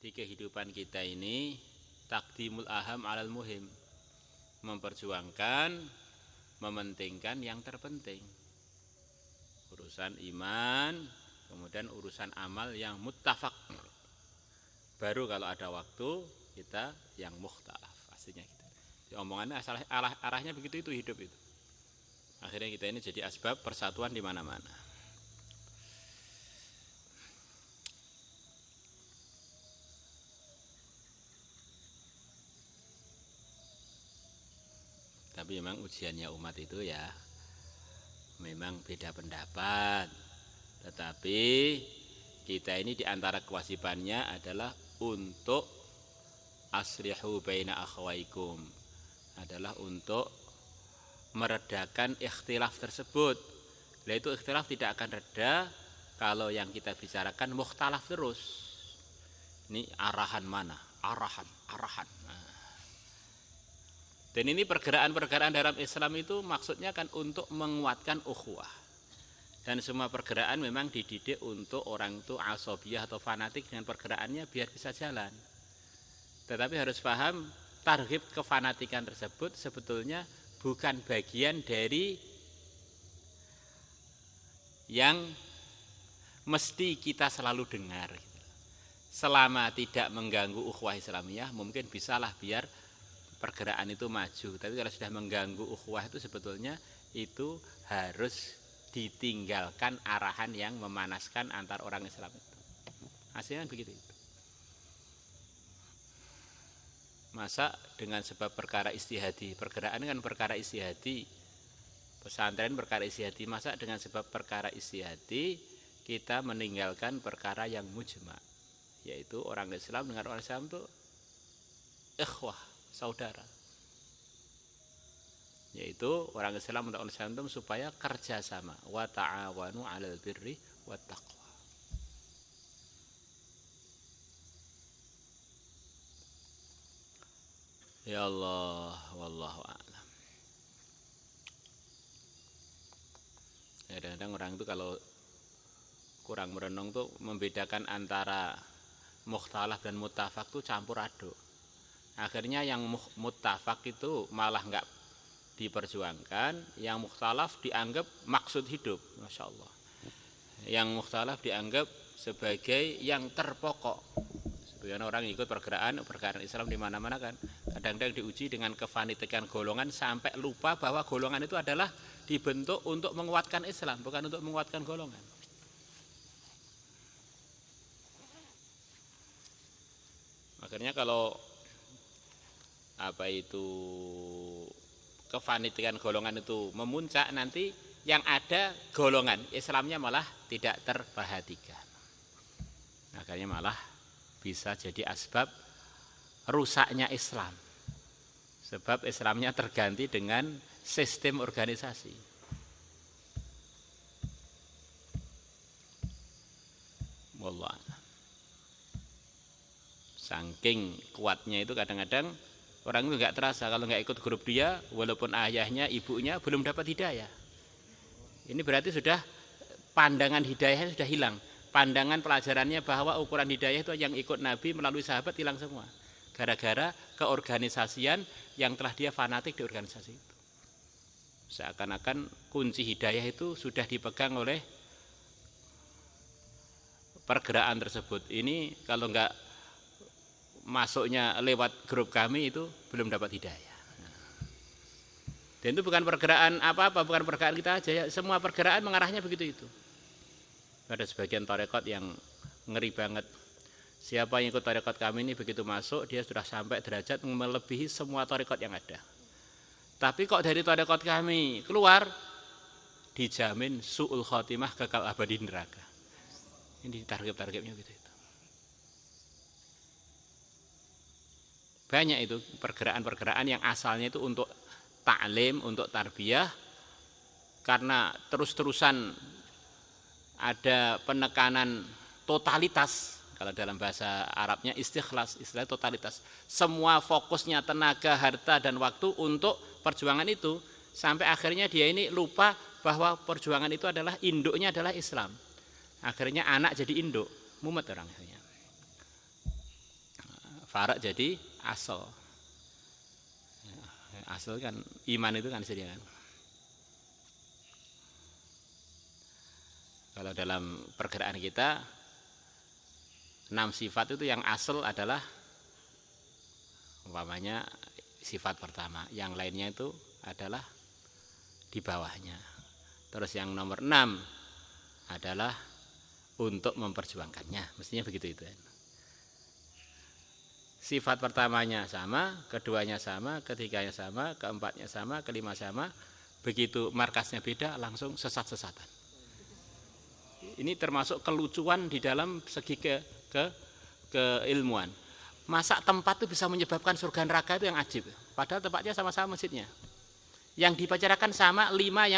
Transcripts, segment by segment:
di kehidupan kita ini taqdimul aham alal muhim, memperjuangkan, mementingkan yang terpenting, urusan iman, kemudian urusan amal yang muttafaq, baru kalau ada waktu kita yang mukhtalaf. Aslinya gitu. Di omongannya arahnya begitu, itu hidup itu. Akhirnya kita ini jadi asbab persatuan di mana-mana. Tapi memang ujiannya umat itu ya memang beda pendapat. Tetapi kita ini diantara kewajibannya adalah untuk aslihu baina akhwaikum, adalah untuk meredakan ikhtilaf tersebut. Nah, itu ikhtilaf tidak akan reda kalau yang kita bicarakan mukhtalaf terus. Ini arahan mana? Arahan. Dan ini pergerakan-pergerakan dalam Islam itu maksudnya kan untuk menguatkan ukhuwah. Dan semua pergerakan memang dididik untuk orang itu asabiyah atau fanatik dengan pergerakannya biar bisa jalan. Tetapi harus paham targhib kefanatikan tersebut sebetulnya bukan bagian dari yang mesti kita selalu dengar. Selama tidak mengganggu ukhuwah Islamiyah mungkin bisalah biar pergerakan itu maju. Tapi kalau sudah mengganggu ukhuwah itu sebetulnya itu harus ditinggalkan arahan yang memanaskan antar orang Islam itu. Hasilnya begitu itu. Masa dengan sebab perkara istihadi, pergerakan kan perkara istihadi, pesantren perkara istihadi, masa dengan sebab perkara istihadi kita meninggalkan perkara yang mujma', yaitu orang Islam dengan orang Islam itu ikhwah, saudara, yaitu orang Islam dan orang Islam itu supaya kerjasama, wa ta'awanu 'alal birri wat taqwa. Ya Allah, wallahu a'lam. Kadang-kadang orang itu kalau kurang merenung tuh membedakan antara mukhtalaf dan muttafaq tuh campur aduk. Akhirnya yang muttafaq itu malah enggak diperjuangkan, yang mukhtalaf dianggap maksud hidup, Masya Allah. Yang mukhtalaf dianggap sebagai yang terpokok. Sebagian orang ikut pergerakan Islam di mana-mana kan, kadang-kadang diuji dengan kefanatikan golongan sampai lupa bahwa golongan itu adalah dibentuk untuk menguatkan Islam, bukan untuk menguatkan golongan. Akhirnya kalau kefanatikan golongan itu memuncak, nanti yang ada golongan Islamnya malah tidak terperhatikan. Akhirnya malah bisa jadi asbab rusaknya Islam. Sebab Islamnya terganti dengan sistem organisasi. Wallah. Saking kuatnya itu kadang-kadang orang itu nggak terasa kalau nggak ikut grup dia, walaupun ayahnya, ibunya belum dapat hidayah. Ini berarti sudah pandangan hidayahnya sudah hilang. Pandangan pelajarannya bahwa ukuran hidayah itu yang ikut Nabi melalui sahabat hilang semua. Gara-gara keorganisasian yang telah dia fanatik di organisasi itu. Seakan-akan kunci hidayah itu sudah dipegang oleh pergerakan tersebut. Ini kalau nggak masuknya lewat grup kami itu belum dapat hidayah. Dan itu bukan pergerakan apa-apa, bukan pergerakan kita aja ya. Semua pergerakan mengarahnya begitu itu. Ada sebagian tarekat yang ngeri banget. Siapa yang ikut tarekat kami ini begitu masuk, dia sudah sampai derajat melebihi semua tarekat yang ada. Tapi kok dari tarekat kami keluar, dijamin su'ul khotimah, kekal abadi neraka. Ini target-targetnya gitu itu. Banyak itu pergerakan-pergerakan yang asalnya itu untuk ta'lim, untuk tarbiyah, karena terus-terusan ada penekanan totalitas. Kalau dalam bahasa Arabnya istikhlas, istilah totalitas. Semua fokusnya tenaga, harta dan waktu untuk perjuangan itu, sampai akhirnya dia ini lupa bahwa perjuangan itu adalah induknya adalah Islam. Akhirnya anak jadi induk, mumet orang akhirnya. Fara' jadi asal. Asal kan iman itu kan istilahnya. Kalau dalam pergerakan kita 6 sifat itu yang asal adalah umpamanya sifat pertama, yang lainnya itu adalah di bawahnya. Terus yang nomor 6 adalah untuk memperjuangkannya, mestinya begitu itu. Sifat pertamanya sama, keduanya sama, ketiganya sama, keempatnya sama, kelima sama. Begitu markasnya beda langsung sesat-sesatan. Ini termasuk kelucuan di dalam segi keilmuan. Masa tempat itu bisa menyebabkan surga neraka itu yang ajib. Padahal tempatnya sama-sama masjidnya. Yang dibicarakan sama 5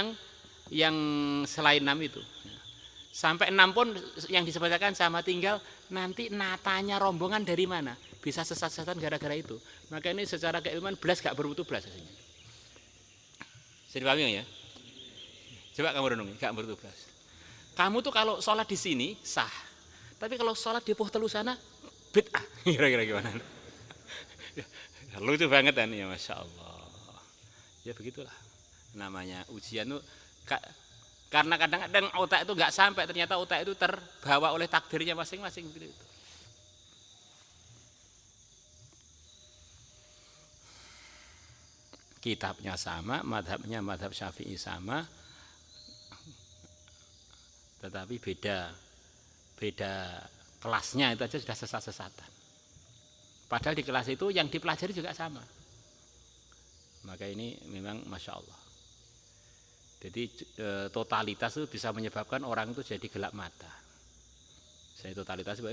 yang selain 6 itu. Sampai 6 pun yang disebutkan sama, tinggal nanti natanya rombongan dari mana. Bisa sesat-sesatan gara-gara itu. Maka ini secara keilmuan belas gak bermutu belas aslinya. Bisa dipahami ya? Coba kamu renungi, gak bermutu belas. Kamu tuh kalau sholat di sini sah, tapi kalau sholat di Pohtelu sana bid'ah. Kira-kira gimana? Lucu banget kan ya, masya Allah. Ya begitulah namanya ujian tuh. Karena kadang-kadang otak itu nggak sampai, ternyata otak itu terbawa oleh takdirnya masing-masing gitu. Kitabnya sama, madhabnya madhab Syafi'i sama, tetapi beda kelasnya itu aja sudah sesat-sesatan. Padahal di kelas itu yang dipelajari juga sama. Maka ini memang masya Allah. Jadi totalitas itu bisa menyebabkan orang itu jadi gelap mata. Jadi totalitas itu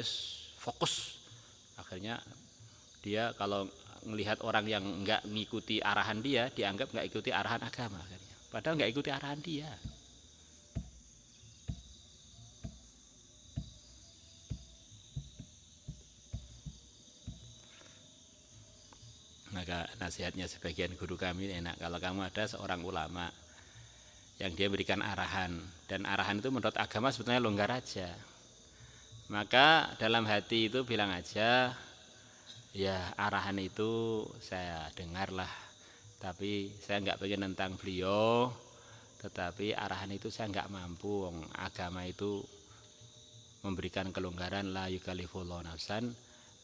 fokus. Akhirnya dia kalau melihat orang yang enggak mengikuti arahan dia, dianggap enggak ikuti arahan agama. Akhirnya. Padahal enggak ikuti arahan dia. Maka nasihatnya sebagian guru kami enak, kalau kamu ada seorang ulama yang dia berikan arahan, dan arahan itu menurut agama sebetulnya longgar aja, maka dalam hati itu bilang aja, ya arahan itu saya dengarlah, tapi saya nggak pengen nentang beliau, tetapi arahan itu saya nggak mampu. Agama itu memberikan kelonggaran, la yukallifullahu nafsan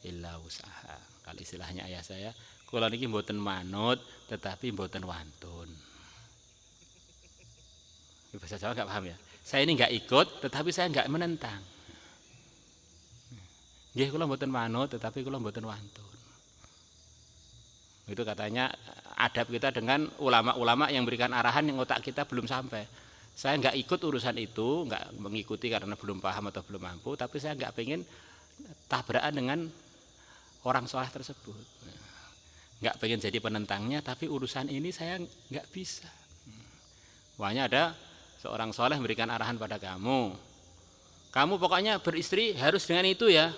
illa wus'aha. Kalau istilahnya ayah saya, kula niki mboten manut tetapi mboten wantun. Bahasa Jawa nggak paham ya. Saya ini nggak ikut tetapi saya nggak menentang. Nggih kula mboten manut tetapi kula mboten wantun. Itu katanya adab kita dengan ulama-ulama yang berikan arahan yang otak kita belum sampai. Saya nggak ikut urusan itu, nggak mengikuti karena belum paham atau belum mampu, tapi saya nggak pengen tabrakan dengan orang soleh tersebut. Nggak pengen jadi penentangnya, tapi urusan ini saya nggak bisa. Makanya ada seorang soleh memberikan arahan pada kamu pokoknya beristri harus dengan itu ya,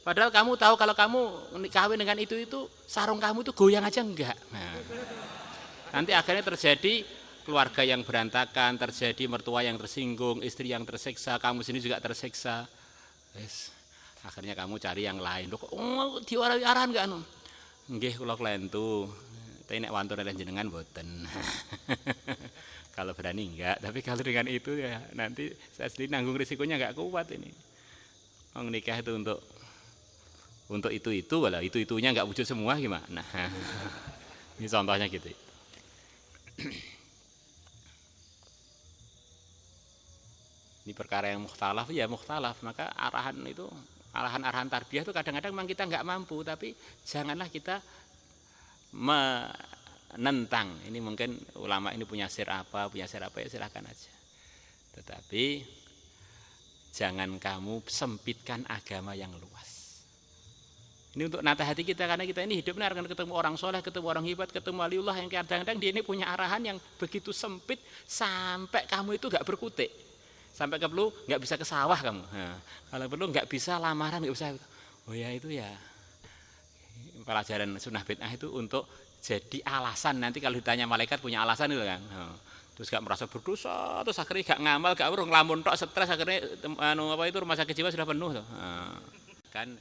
padahal kamu tahu kalau kamu kawin dengan itu sarung kamu itu goyang aja enggak. Nah, nanti akhirnya terjadi keluarga yang berantakan, terjadi mertua yang tersinggung, istri yang tersiksa, kamu sendiri juga tersiksa. Akhirnya kamu cari yang lain. Oh, diwarai arahan enggak anu? Nggih kula klentu. Tapi nek wantun jenengan mboten. Kalau berani enggak, tapi kalau dengan itu ya nanti saya sendiri nanggung risikonya enggak kuat ini. Wong nikah itu untuk itu walau itu-itunya enggak wujud semua gimana? Ini contohnya gitu. Ini perkara yang mukhtalaf ya mukhtalaf, maka arahan tarbiyah itu kadang-kadang memang kita enggak mampu, tapi janganlah kita menentang. Ini mungkin ulama ini punya sir apa ya silahkan aja. Tetapi jangan kamu sempitkan agama yang luas. Ini untuk nata hati kita, karena kita ini hidup akan ketemu orang soleh, ketemu orang hebat, ketemu waliullah yang kadang-kadang dia ini punya arahan yang begitu sempit sampai kamu itu gak berkutik. Sampai ke perlu gak bisa ke sawah kamu. Nah, kalau perlu gak bisa lamaran, gak bisa. Oh ya itu ya. Pelajaran sunnah bid'ah itu untuk jadi alasan, nanti kalau ditanya malaikat punya alasan itu kan. Terus gak merasa berdosa, terus akhirnya gak ngamal, gak urung ngelamun tok, stres, akhirnya rumah sakit jiwa sudah penuh tuh. Kan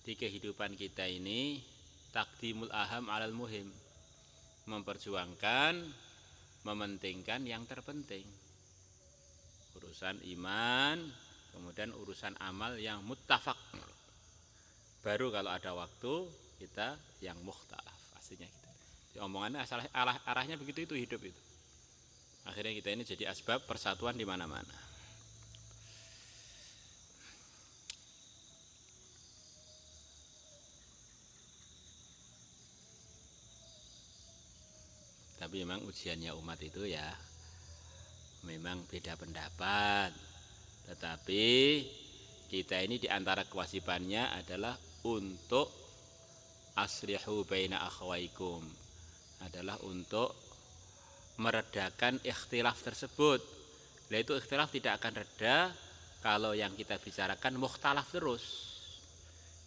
di kehidupan kita ini taqdimul aham alal muhim, memperjuangkan, mementingkan yang terpenting, urusan iman, kemudian urusan amal yang muttafaq, baru kalau ada waktu kita yang mukhtalaf. Aslinya gitu. Omongannya arahnya begitu, itu hidup itu. Akhirnya kita ini jadi asbab persatuan di mana-mana. Tapi memang ujiannya umat itu ya memang beda pendapat. Tetapi kita ini diantara kewajibannya adalah untuk aslihu baina akhwaikum, adalah untuk meredakan ikhtilaf tersebut. Nah, itu ikhtilaf tidak akan reda kalau yang kita bicarakan mukhtalaf terus.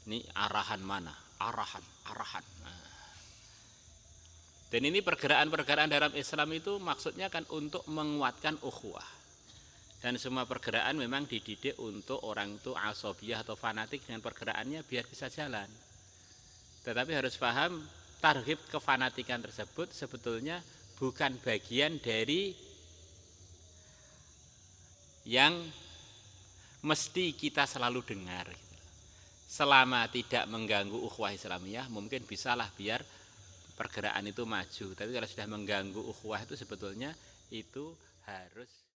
Ini arahan mana? Arahan. Nah. Dan ini pergerakan-pergerakan dalam Islam itu maksudnya kan untuk menguatkan ukhuwah. Dan semua pergerakan memang dididik untuk orang itu asobiyah atau fanatik dengan pergerakannya biar bisa jalan. Tetapi harus paham targhib kefanatikan tersebut sebetulnya bukan bagian dari yang mesti kita selalu dengar. Selama tidak mengganggu ukhuwah Islamiyah mungkin bisalah biar pergerakan itu maju. Tapi kalau sudah mengganggu ukhuwah itu sebetulnya itu harus